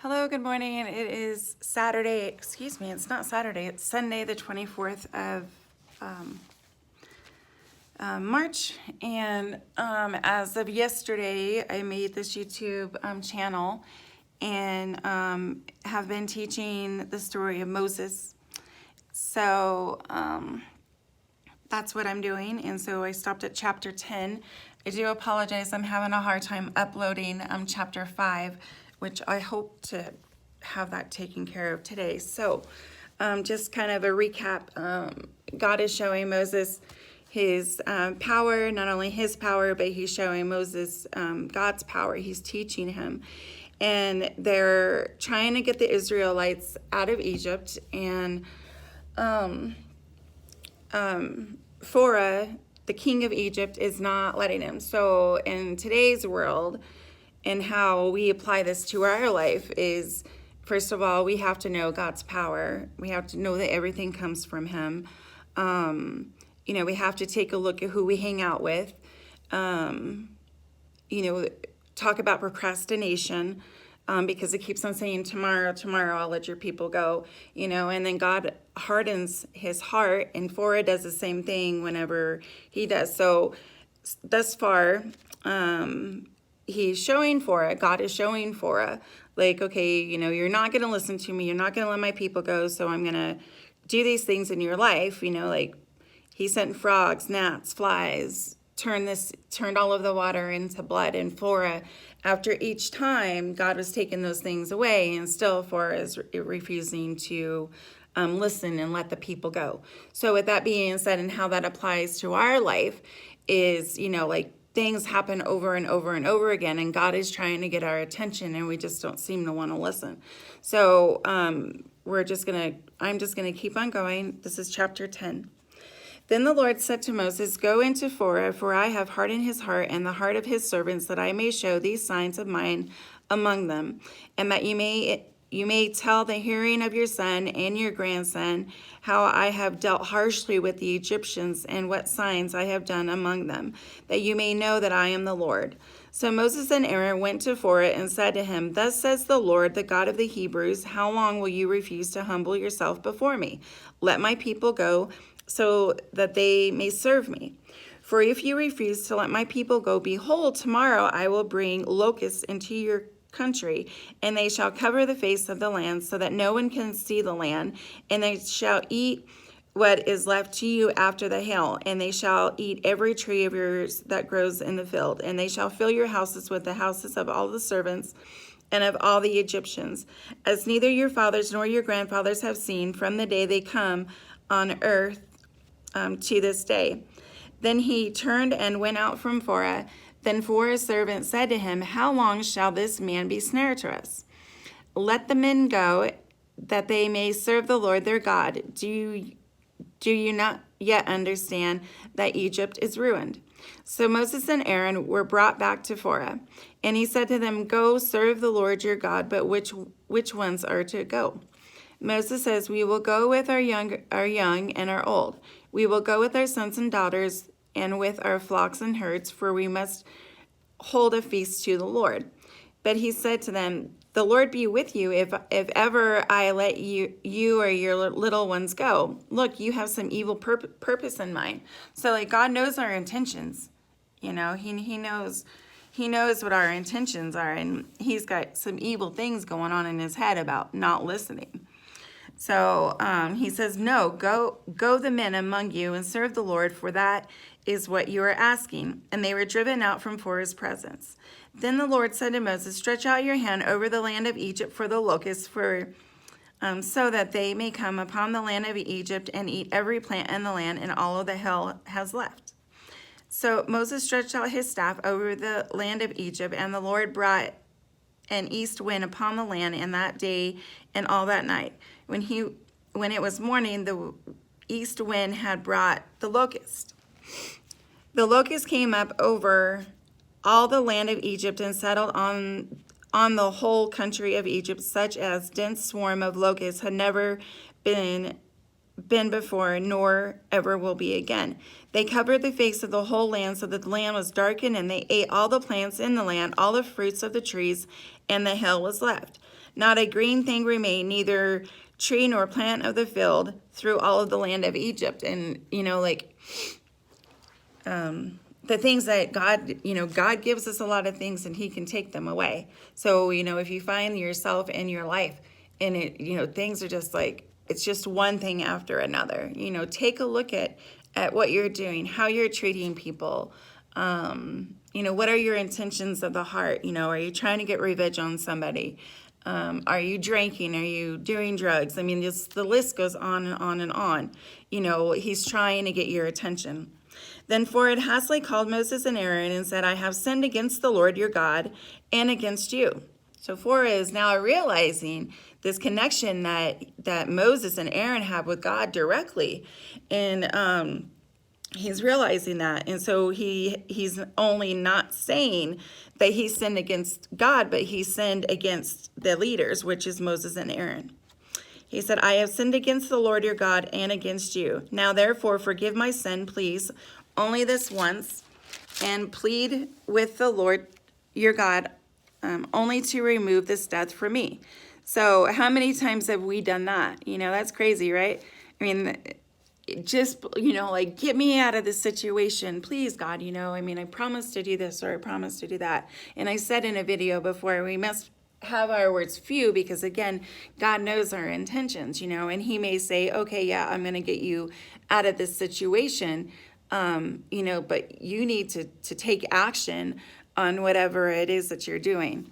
Hello, good morning. It is Saturday, excuse me, it's not Saturday, it's Sunday, the 24th of March. And as of yesterday, I made this YouTube channel and have been teaching the story of Moses. So that's what I'm doing. And so I stopped at chapter 10. I do apologize, I'm having a hard time uploading chapter 5, which I hope to have that taken care of today. So just kind of a recap. God is showing Moses his power, not only his power, but he's showing Moses God's power. He's teaching him. And they're trying to get the Israelites out of Egypt. And Pharaoh, the king of Egypt, is not letting him. So in today's world, and how we apply this to our life is, first of all, we have to know God's power. We have to know that everything comes from him. We have to take a look at who we hang out with. Talk about procrastination. Because it keeps on saying, tomorrow, I'll let your people go, and then God hardens his heart, and Pharaoh does the same thing whenever he does. So thus far, he's showing Pharaoh, God is showing Pharaoh, like, okay, you're not going to listen to me, you're not going to let my people go, so I'm going to do these things in your life, like he sent frogs, gnats, flies, turned all of the water into blood. And Pharaoh, after each time, God was taking those things away, and still Pharaoh is refusing to listen and let the people go. So with that being said, and how that applies to our life is, like things happen over and over and over again, and God is trying to get our attention, and we just don't seem to want to listen. So I'm just gonna keep on going. This is chapter 10. Then the Lord said to Moses, "Go into Pharaoh, for I have hardened his heart and the heart of his servants, that I may show these signs of mine among them, and that you may tell the hearing of your son and your grandson how I have dealt harshly with the Egyptians and what signs I have done among them, that you may know that I am the Lord." So Moses and Aaron went to Pharaoh and said to him, "Thus says the Lord, the God of the Hebrews, how long will you refuse to humble yourself before me? Let my people go, so that they may serve me. For if you refuse to let my people go, behold, tomorrow I will bring locusts into your country, and they shall cover the face of the land, so that no one can see the land, and they shall eat what is left to you after the hail, and they shall eat every tree of yours that grows in the field, and they shall fill your houses with the houses of all the servants and of all the Egyptians, as neither your fathers nor your grandfathers have seen from the day they come on earth to this day." Then he turned and went out from Pharaoh. Then Pharaoh's servant said to him, "How long shall this man be snare to us? Let the men go, that they may serve the Lord their God. Do you not yet understand that Egypt is ruined?" So Moses and Aaron were brought back to Pharaoh, and he said to them, "Go serve the Lord your God, but which ones are to go?" Moses says, "We will go with our young and our old. We will go with our sons and daughters and with our flocks and herds, for we must hold a feast to the Lord." But he said to them, "The Lord be with you if ever I let you or your little ones go. Look, you have some evil purpose in mind." So like God knows our intentions. He knows what our intentions are, and he's got some evil things going on in his head about not listening. So he says, "No, go the men among you and serve the Lord, for that is what you are asking." And they were driven out from Pharaoh's presence. Then the Lord said to Moses, "Stretch out your hand over the land of Egypt for the locusts, so that they may come upon the land of Egypt and eat every plant in the land, and all of the hail has left." So Moses stretched out his staff over the land of Egypt, and the Lord brought an east wind upon the land in that day and all that night. When it was morning, the east wind had brought the locust. The locust came up over all the land of Egypt and settled on the whole country of Egypt, such as dense swarm of locusts had never been before, nor ever will be again. They covered the face of the whole land, so that the land was darkened, and they ate all the plants in the land, all the fruits of the trees, and the hail was left. Not a green thing remained, neither tree nor plant of the field through all of the land of Egypt. And, the things that God gives us a lot of things and he can take them away. So, if you find yourself in your life and things are just like, it's just one thing after another, take a look at what you're doing, how you're treating people. What are your intentions of the heart? Are you trying to get revenge on somebody? Are you drinking? Are you doing drugs? I mean, the list goes on and on and on. He's trying to get your attention. Then Pharaoh hastily called Moses and Aaron and said, I have sinned against the Lord your God and against you. So Pharaoh is now realizing this connection that Moses and Aaron have with God directly. And he's realizing that. And so he's only not saying that he sinned against God, but he sinned against the leaders, which is Moses and Aaron. He said, I have sinned against the Lord your God and against you. Now therefore forgive my sin, please, only this once, and plead with the Lord your God only to remove this death from me. So how many times have we done that? That's crazy, right? I mean, just, get me out of this situation, please, God, I promised to do this or I promised to do that. And I said in a video before, we must have our words few because, again, God knows our intentions, and he may say, okay, yeah, I'm going to get you out of this situation, but you need to take action on whatever it is that you're doing.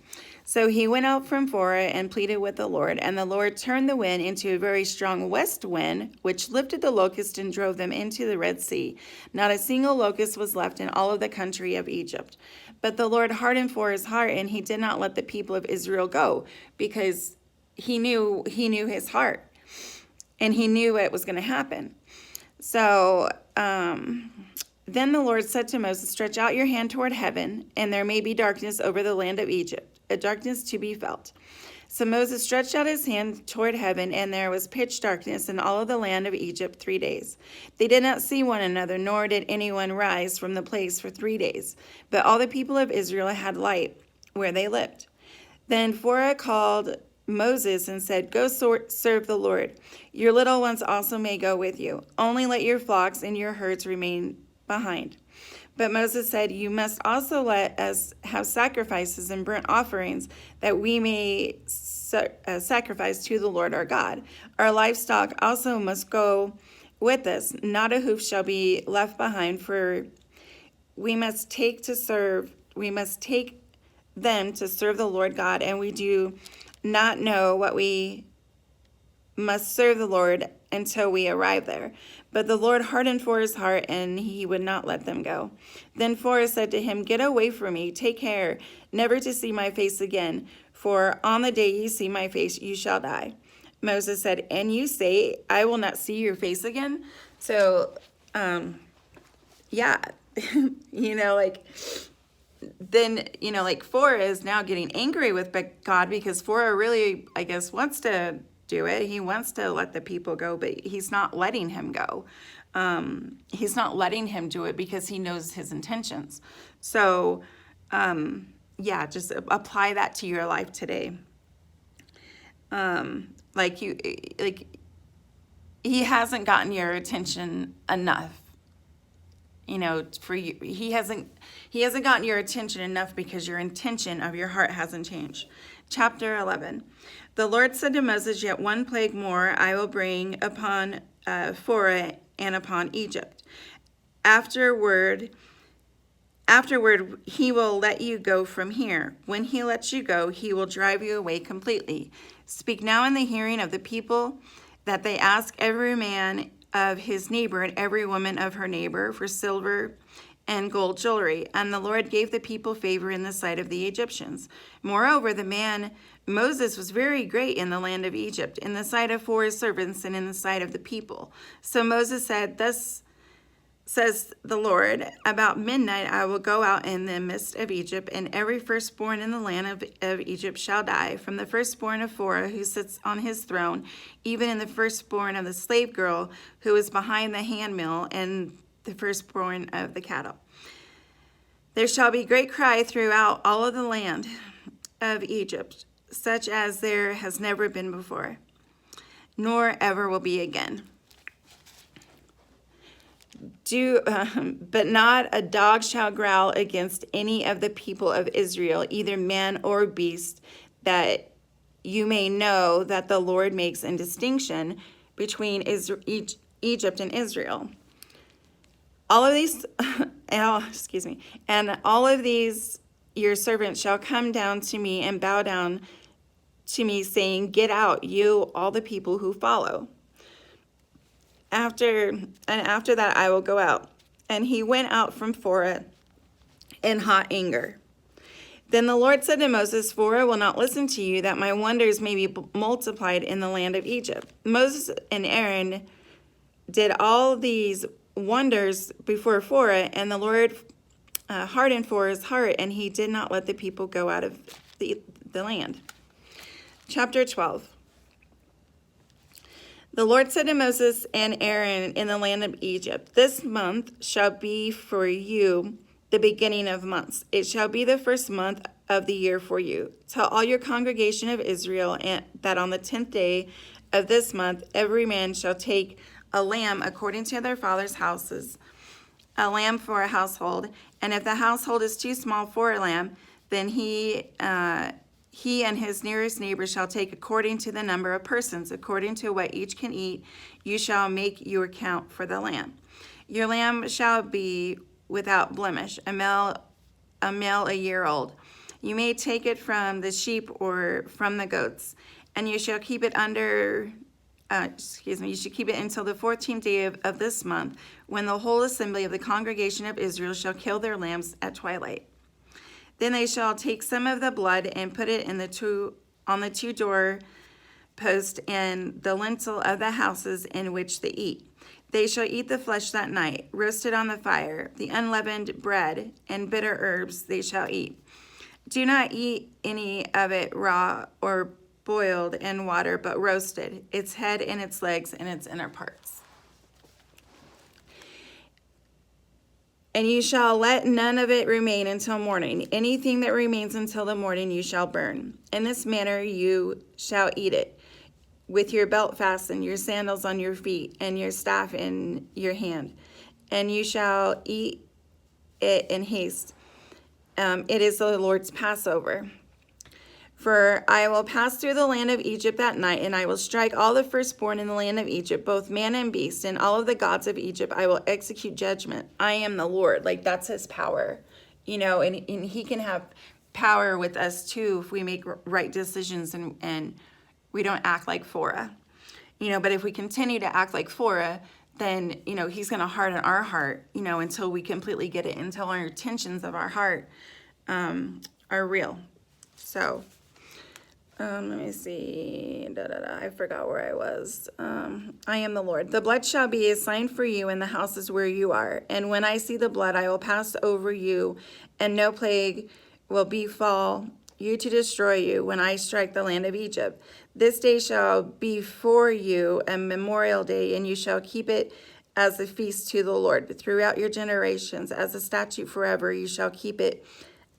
So he went out from Pharaoh and pleaded with the Lord, and the Lord turned the wind into a very strong west wind, which lifted the locusts and drove them into the Red Sea. Not a single locust was left in all of the country of Egypt. But the Lord hardened Pharaoh's heart, and he did not let the people of Israel go, because he knew his heart, and he knew what was going to happen. So then the Lord said to Moses, stretch out your hand toward heaven, and there may be darkness over the land of Egypt, a darkness to be felt. So Moses stretched out his hand toward heaven, and there was pitch darkness in all of the land of Egypt 3 days. They did not see one another, nor did anyone rise from the place for 3 days. But all the people of Israel had light where they lived. Then Pharaoh called Moses and said, go serve the Lord. Your little ones also may go with you. Only let your flocks and your herds remain behind. But Moses said, you must also let us have sacrifices and burnt offerings that we may sacrifice to the Lord our God. Our livestock also must go with us. Not a hoof shall be left behind, for we must take them to serve the Lord God, and we do not know what we must serve the Lord until we arrive there. But the Lord hardened Pharaoh's heart, and he would not let them go. Then Pharaoh said to him, get away from me, take care never to see my face again, for on the day you see my face, you shall die. Moses said, and you say, I will not see your face again? So, yeah, then, Pharaoh is now getting angry with God because Pharaoh really, I guess, wants to do it. He wants to let the people go, but he's not letting him go. He's not letting him do it because he knows his intentions. So, just apply that to your life today. He hasn't gotten your attention enough. For you, he hasn't gotten your attention enough because your intention of your heart hasn't changed. Chapter 11. The Lord said to Moses, yet one plague more I will bring upon Pharaoh and upon Egypt. Afterward, he will let you go from here. When he lets you go, he will drive you away completely. Speak now in the hearing of the people that they ask every man of his neighbor and every woman of her neighbor for silver and gold jewelry. And the Lord gave the people favor in the sight of the Egyptians. Moreover, the man Moses was very great in the land of Egypt, in the sight of Pharaoh's servants and in the sight of the people. So Moses said, thus says the Lord, about midnight I will go out in the midst of Egypt, and every firstborn in the land of Egypt shall die, from the firstborn of Pharaoh who sits on his throne, even in the firstborn of the slave girl who is behind the handmill, and the firstborn of the cattle. There shall be great cry throughout all of the land of Egypt. such as there has never been before, nor ever will be again. But not a dog shall growl against any of the people of Israel, either man or beast, that you may know that the Lord makes a distinction between Egypt and Israel. All of these, and all of these your servants shall come down to me and bow down to me, saying, Get out, you all the people who follow. After that I will go out. And he went out from Pharaoh in hot anger. Then the Lord said to Moses, Pharaoh will not listen to you, that my wonders may be multiplied in the land of Egypt. Moses and Aaron did all these wonders before Pharaoh, and the Lord hardened Pharaoh's heart, and he did not let the people go out of the land. Chapter 12. The Lord said to Moses and Aaron in the land of Egypt, This month shall be for you the beginning of months. It shall be the first month of the year for you. Tell all your congregation of Israel that on the 10th day of this month, every man shall take a lamb according to their father's houses, a lamb for a household. And if the household is too small for a lamb, then he and his nearest neighbor shall take according to the number of persons, according to what each can eat. You shall make your count for the lamb. Your lamb shall be without blemish, a male a year old. You may take it from the sheep or from the goats, and you shall keep it you should keep it until the 14th day of this month, when the whole assembly of the congregation of Israel shall kill their lambs at twilight. Then they shall take some of the blood and put it on the two door posts and the lintel of the houses in which they eat. They shall eat the flesh that night, roasted on the fire. The unleavened bread and bitter herbs they shall eat. Do not eat any of it raw or boiled in water, but roasted, its head and its legs and its inner parts. And you shall let none of it remain until morning. Anything that remains until the morning you shall burn. In this manner you shall eat it, with your belt fastened, your sandals on your feet, and your staff in your hand. And you shall eat it in haste. It is the Lord's Passover. For I will pass through the land of Egypt that night, and I will strike all the firstborn in the land of Egypt, both man and beast, and all of the gods of Egypt I will execute judgment. I am the Lord. Like, that's his power, and he can have power with us too if we make right decisions and we don't act like Pharaoh. But if we continue to act like Pharaoh, then, he's going to harden our heart, until we completely get it, until our intentions of our heart are real. So, let me see. I forgot where I was. I am the Lord. The blood shall be a sign for you in the houses where you are. And when I see the blood, I will pass over you, and no plague will befall you to destroy you when I strike the land of Egypt. This day shall be for you a memorial day, and you shall keep it as a feast to the Lord. Throughout your generations, as a statute forever, you shall keep it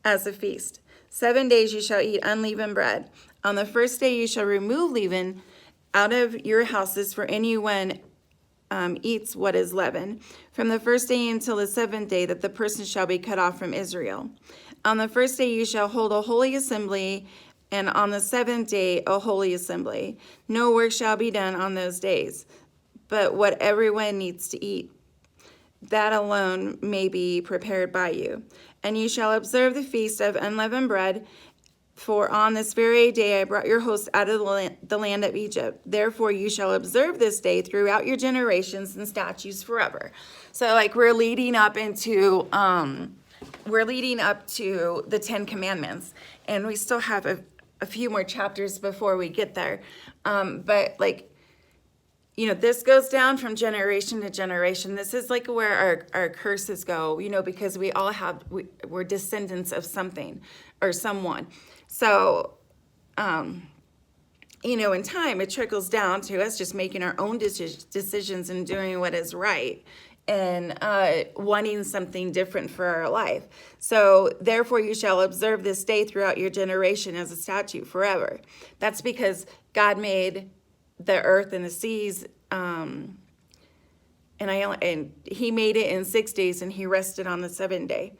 as a feast. 7 days you shall eat unleavened bread. On the first day you shall remove leaven out of your houses, for anyone eats what is leavened. From the first day until the 7th day that the person shall be cut off from Israel. On the first day you shall hold a holy assembly, and on the 7th day a holy assembly. No work shall be done on those days, but what everyone needs to eat, that alone may be prepared by you. And you shall observe the feast of unleavened bread, for on this very day I brought your host out of the land of Egypt. Therefore you shall observe this day throughout your generations and statutes forever. So we're leading up to the 10 Commandments, and we still have a few more chapters before we get there. But this goes down from generation to generation. This is where our curses go, because we're descendants of something or someone. So, in time, it trickles down to us just making our own decisions and doing what is right. wanting something different for our life. So therefore you shall observe this day throughout your generation as a statute forever. That's because God made the earth and the seas, and he made it in 6 days, and he rested on the seventh day.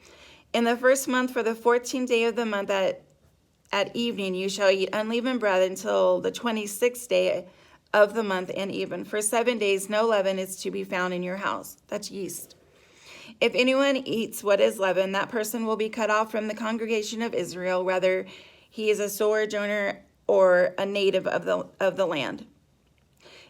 In the first month, for the 14th day of the month at evening, you shall eat unleavened bread until the 26th day of the month, and even for 7 days no leaven is to be found in your house. That's yeast. If anyone eats what is leavened, that person will be cut off from the congregation of Israel, whether he is a sojourner or a native of the land.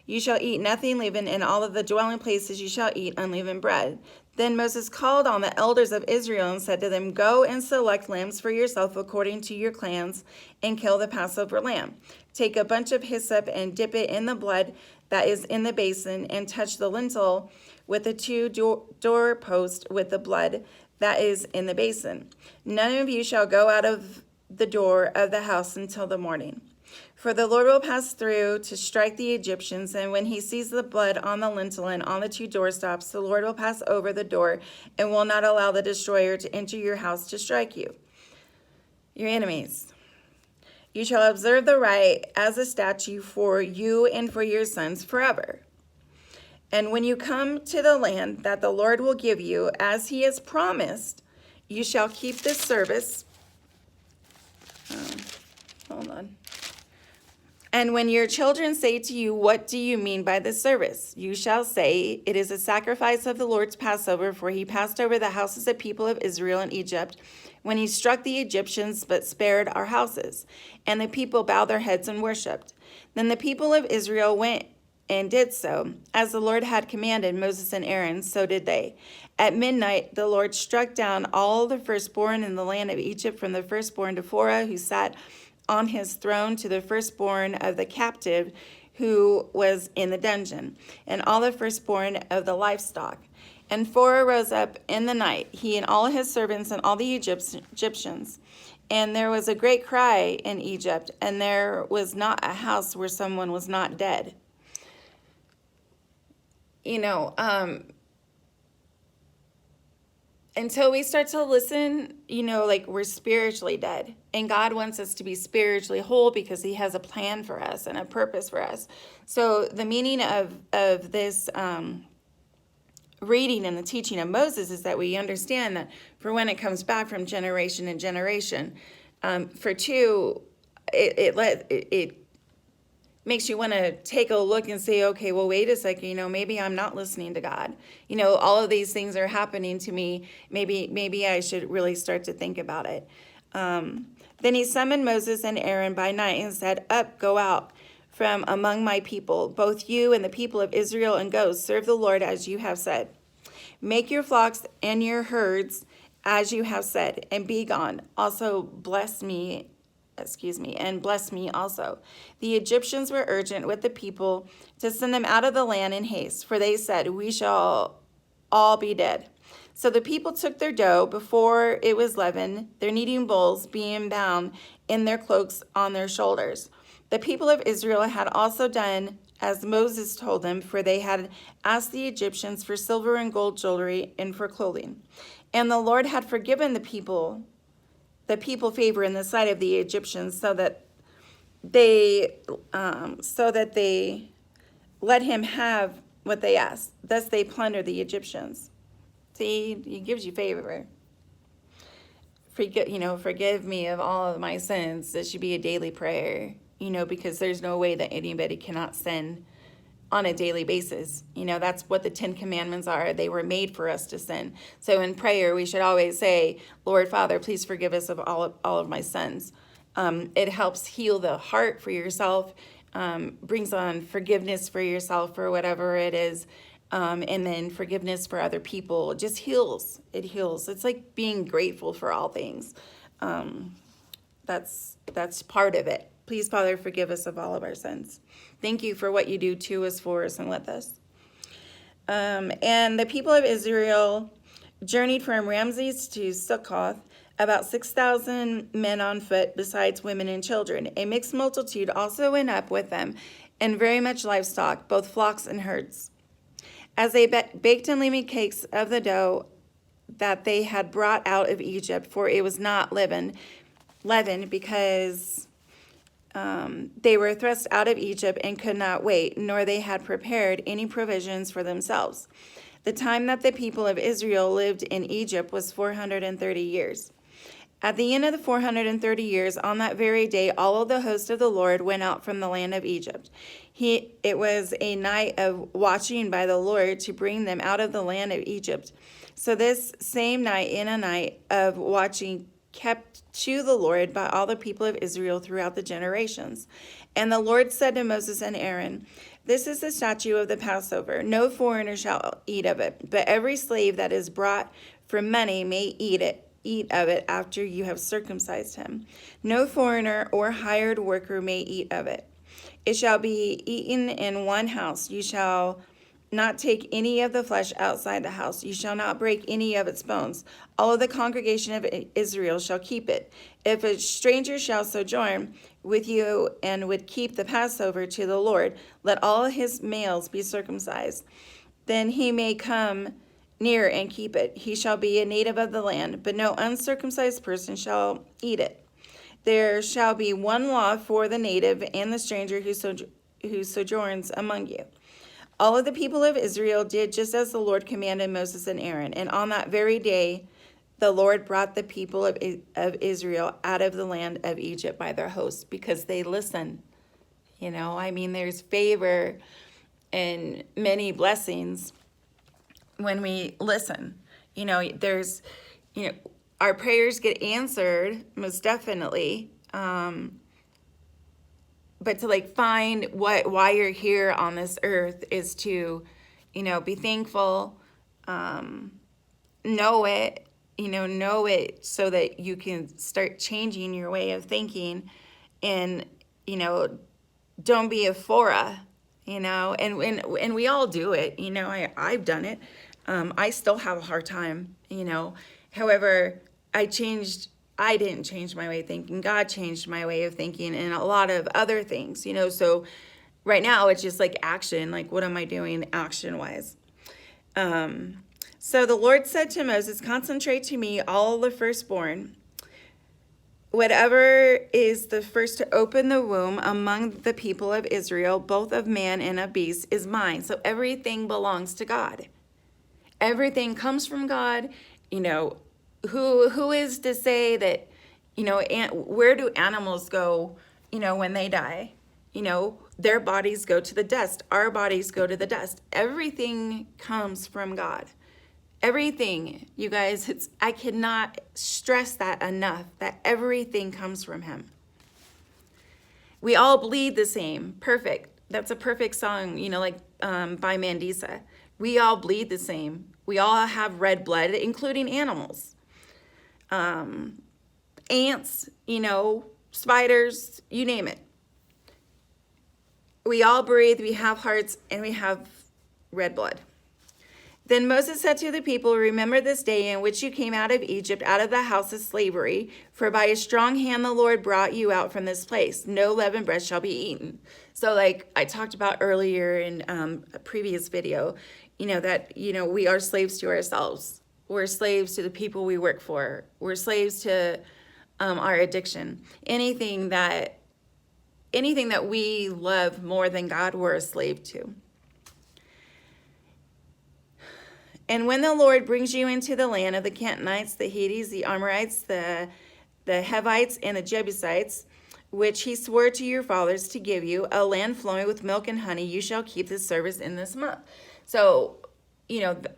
You shall eat nothing leavened. In all of the dwelling places you shall eat unleavened bread. Then Moses called on the elders of Israel and said to them, go and select lambs for yourself according to your clans and kill the Passover lamb. Take a bunch of hyssop and dip it in the blood that is in the basin, and touch the lintel with the two doorposts with the blood that is in the basin. None of you shall go out of the door of the house until the morning. For the Lord will pass through to strike the Egyptians, and when he sees the blood on the lintel and on the two doorstops, the Lord will pass over the door and will not allow the destroyer to enter your house to strike you, your enemies. You shall observe the rite as a statute for you and for your sons forever. And when you come to the land that the Lord will give you, as he has promised, you shall keep this service. Hold on. And when your children say to you, what do you mean by this service? You shall say, it is a sacrifice of the Lord's Passover, for he passed over the houses of people of Israel in Egypt when he struck the Egyptians, but spared our houses. And the people bowed their heads and worshipped. Then the people of Israel went and did so. As the Lord had commanded Moses and Aaron, so did they. At midnight, the Lord struck down all the firstborn in the land of Egypt, from the firstborn to Pharaoh, who sat on his throne, to the firstborn of the captive who was in the dungeon, and all the firstborn of the livestock. And Pharaoh rose up in the night, he and all his servants and all the Egyptians. And there was a great cry in Egypt, and there was not a house where someone was not dead. Until we start to listen, like we're spiritually dead. And God wants us to be spiritually whole because he has a plan for us and a purpose for us. So the meaning of this reading and the teaching of Moses is that we understand that for when it comes back from generation to generation, for two, it makes you want to take a look and say, okay, well, wait a second, maybe I'm not listening to God. All of these things are happening to me. Maybe I should really start to think about it. Then he summoned Moses and Aaron by night and said, up, go out from among my people, both you and the people of Israel, and go serve the Lord as you have said. Make your flocks and your herds as you have said, and be gone. Also bless me also. The Egyptians were urgent with the people to send them out of the land in haste, for they said, we shall all be dead. So the people took their dough before it was leavened, their kneading bowls being bound in their cloaks on their shoulders. The people of Israel had also done as Moses told them, for they had asked the Egyptians for silver and gold jewelry and for clothing. And the Lord had forgiven the people favor in the sight of the Egyptians, so that they let him have what they asked. Thus they plundered the Egyptians. See, he gives you favor. Forgive me of all of my sins. This should be a daily prayer, because there's no way that anybody cannot sin on a daily basis. That's what the 10 Commandments are. They were made for us to sin. So in prayer, we should always say, Lord, Father, please forgive us of all of my sins. It helps heal the heart for yourself, brings on forgiveness for yourself for whatever it is, and then forgiveness for other people. It just heals. It heals. It's like being grateful for all things. That's part of it. Please, Father, forgive us of all of our sins. Thank you for what you do to us, for us, and with us. And the people of Israel journeyed from Ramses to Succoth, about 6,000 men on foot, besides women and children. A mixed multitude also went up with them, and very much livestock, both flocks and herds. as they baked unleavened cakes of the dough that they had brought out of Egypt, for it was not leavened, because they were thrust out of Egypt and could not wait, nor they had prepared any provisions for themselves. The time that the people of Israel lived in Egypt was 430 years. At the end of the 430 years, on that very day, all of the host of the Lord went out from the land of Egypt. It was a night of watching by the Lord to bring them out of the land of Egypt. So this same night, in a night of watching, kept to the Lord by all the people of Israel throughout the generations. And the Lord said to Moses and Aaron, "This is the statute of the Passover. No foreigner shall eat of it, but every slave that is brought for money may eat of it after you have circumcised him. No foreigner or hired worker may eat of it. It shall be eaten in one house. You shall not take any of the flesh outside the house. You shall not break any of its bones. All of the congregation of Israel shall keep it. If a stranger shall sojourn with you and would keep the Passover to the Lord, let all his males be circumcised. Then he may come near and keep it. He shall be a native of the land, but no uncircumcised person shall eat it. There shall be one law for the native and the stranger who sojourns among you." All of the people of Israel did just as the Lord commanded Moses and Aaron. And on that very day, the Lord brought the people of Israel out of the land of Egypt by their hosts, because they listened. There's favor and many blessings when we listen. There's, our prayers get answered, most definitely. But to find why you're here on this earth is to, be thankful, know it so that you can start changing your way of thinking, and, don't be a fora, and we all do it. I've done it. I still have a hard time, however, I didn't change my way of thinking. God changed my way of thinking and a lot of other things, so right now it's just action, what am I doing action-wise? So the Lord said to Moses, "Concentrate to me all the firstborn. Whatever is the first to open the womb among the people of Israel, both of man and of beast, is mine." So everything belongs to God. Everything comes from God. Who is to say that, where do animals go, when they die? Their bodies go to the dust. Our bodies go to the dust. Everything comes from God. Everything, you guys, I cannot stress that enough, that everything comes from him. We all bleed the same. Perfect. That's a perfect song, by Mandisa. We all bleed the same. We all have red blood, including animals. Ants, spiders, you name it. We all breathe, we have hearts, and we have red blood. Then Moses said to the people, "Remember this day in which you came out of Egypt, out of the house of slavery, for by a strong hand the Lord brought you out from this place. No leavened bread shall be eaten." So I talked about earlier in a previous video, that, we are slaves to ourselves. We're slaves to the people we work for. We're slaves to our addiction. Anything that we love more than God, we're a slave to. "And when the Lord brings you into the land of the Canaanites, the Hittites, the Amorites, the Hivites, and the Jebusites, which he swore to your fathers to give you, a land flowing with milk and honey, you shall keep this service in this month." So,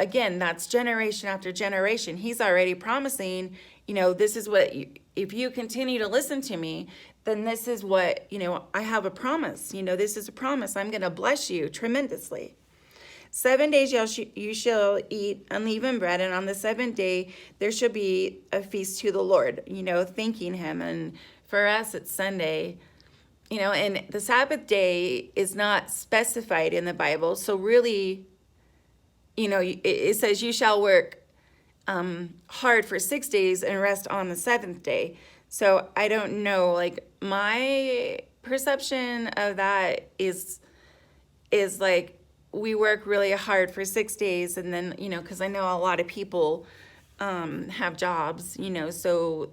again, that's generation after generation. He's already promising, this is what, if you continue to listen to me, then this is what, I have a promise. This is a promise. I'm going to bless you tremendously. 7 days you shall eat unleavened bread, and on the seventh day there shall be a feast to the Lord, thanking him. And for us, it's Sunday, and the Sabbath day is not specified in the Bible. So really, it says you shall work hard for 6 days and rest on the seventh day. So I don't know, my perception of that is we work really hard for 6 days, and then, because I know a lot of people have jobs, so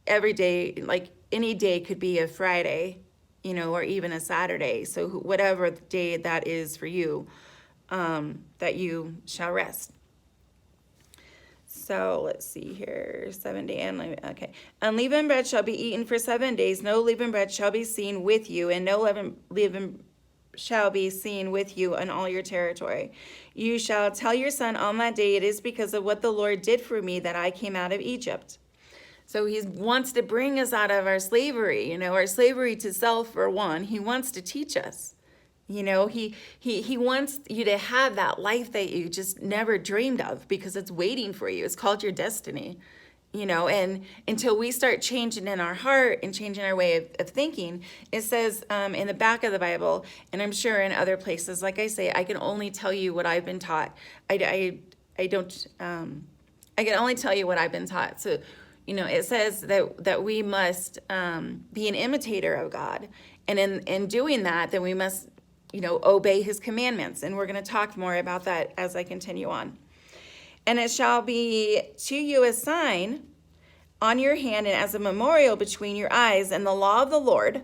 every day, like any day could be a Friday, or even a Saturday. So whatever day that is for you, that you shall rest. So let's see here, 7 day okay. Unleavened bread shall be eaten for 7 days. No leavened bread shall be seen with you, and no leavened shall be seen with you in all your territory. You shall tell your son on that day, it is because of what the Lord did for me that I came out of Egypt. So he wants to bring us out of our slavery, our slavery to self, for one. He wants to teach us. He wants you to have that life that you just never dreamed of, because it's waiting for you. It's called your destiny, and until we start changing in our heart and changing our way of thinking. It says in the back of the Bible, and I'm sure in other places, like I say, I can only tell you what I've been taught. I can only tell you what I've been taught. So, it says that we must be an imitator of God. And in doing that, then we must obey his commandments. And we're going to talk more about that as I continue on. And it shall be to you a sign on your hand and as a memorial between your eyes, and the law of the Lord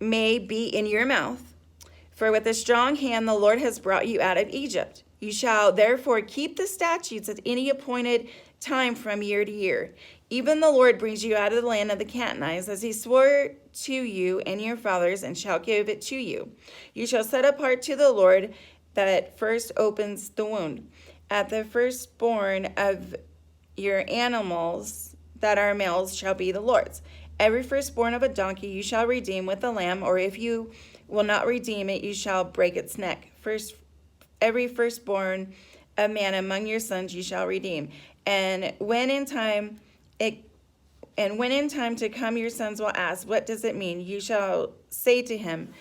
may be in your mouth. For with a strong hand the Lord has brought you out of Egypt. You shall therefore keep the statutes at any appointed time from year to year. Even the Lord brings you out of the land of the Canaanites, as he swore to you and your fathers, and shall give it to you. You shall set apart to the Lord that first opens the wound. At the firstborn of your animals that are males shall be the Lord's. Every firstborn of a donkey you shall redeem with a lamb, or if you will not redeem it, you shall break its neck. Every firstborn of man among your sons you shall redeem. And when in time to come your sons will ask, what does it mean? You shall say to him,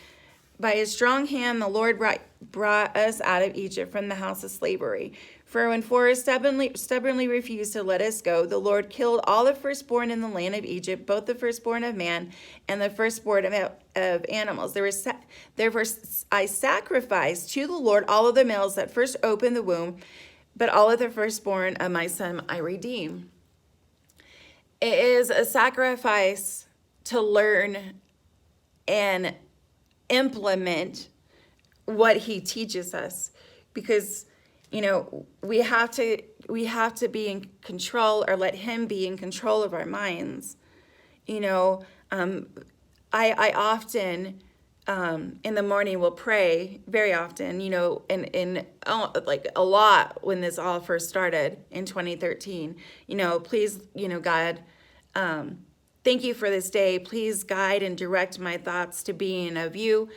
by his strong hand the Lord brought us out of Egypt from the house of slavery. For when Pharaohs stubbornly refused to let us go, the Lord killed all the firstborn in the land of Egypt, both the firstborn of man and the firstborn of animals. Therefore I sacrificed to the Lord all of the males that first opened the womb, but all of the firstborn of my son I redeem. It is a sacrifice to learn and implement what he teaches us, because we have to be in control, or let him be in control of our minds. I often in the morning will pray, very often, and like a lot when this all first started in 2013. Please, God, thank you for this day. Please guide and direct my thoughts to being of you.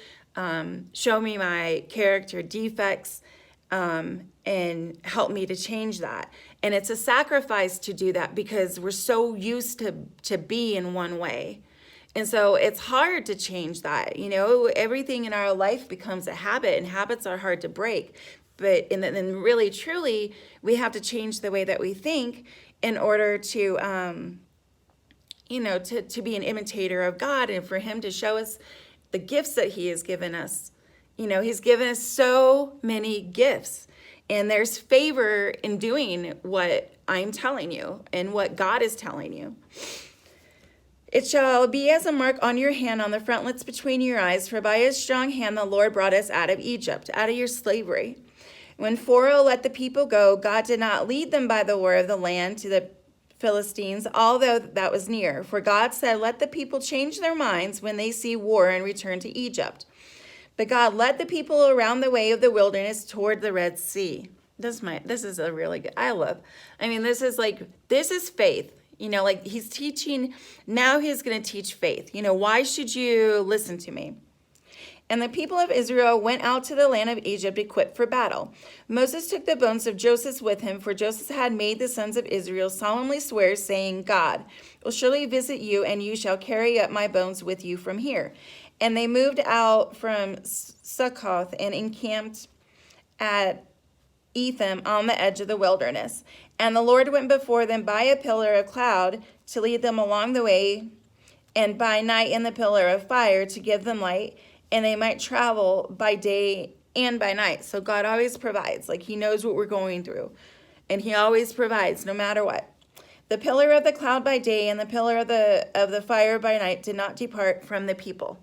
Show me my character defects, and help me to change that. And it's a sacrifice to do that, because we're so used to be in one way. And so it's hard to change that. Everything in our life becomes a habit, and habits are hard to break. But then really, truly, we have to change the way that we think in order to, to be an imitator of God, and for him to show us the gifts that he has given us. He's given us so many gifts, and there's favor in doing what I'm telling you and what God is telling you. It shall be as a mark on your hand, on the frontlets between your eyes, for by his strong hand the Lord brought us out of Egypt, out of your slavery. When Pharaoh let the people go, God did not lead them by the war of the land to the Philistines, although that was near. For God said, let the people change their minds when they see war and return to Egypt. But God led the people around the way of the wilderness toward the Red Sea. This is a really good, this is faith. He's teaching, now he's going to teach faith. Why should you listen to me? And the people of Israel went out to the land of Egypt equipped for battle. Moses took the bones of Joseph with him, for Joseph had made the sons of Israel solemnly swear, saying, God will surely visit you, and you shall carry up my bones with you from here. And they moved out from Succoth and encamped at Etham on the edge of the wilderness. And the Lord went before them by a pillar of cloud to lead them along the way, and by night in the pillar of fire to give them light, and they might travel by day and by night. So God always provides. Like, he knows what we're going through, and he always provides no matter what. The pillar of the cloud by day and the pillar of the fire by night did not depart from the people.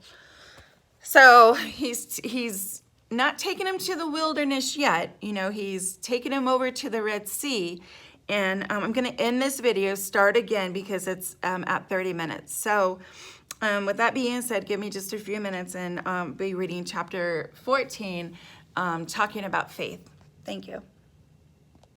So he's not taking them to the wilderness yet. You know, he's taking them over to the Red Sea. And I'm going to end this video, start again, because it's at 30 minutes. So with that being said, give me just a few minutes, and be reading chapter 14, talking about faith. Thank you.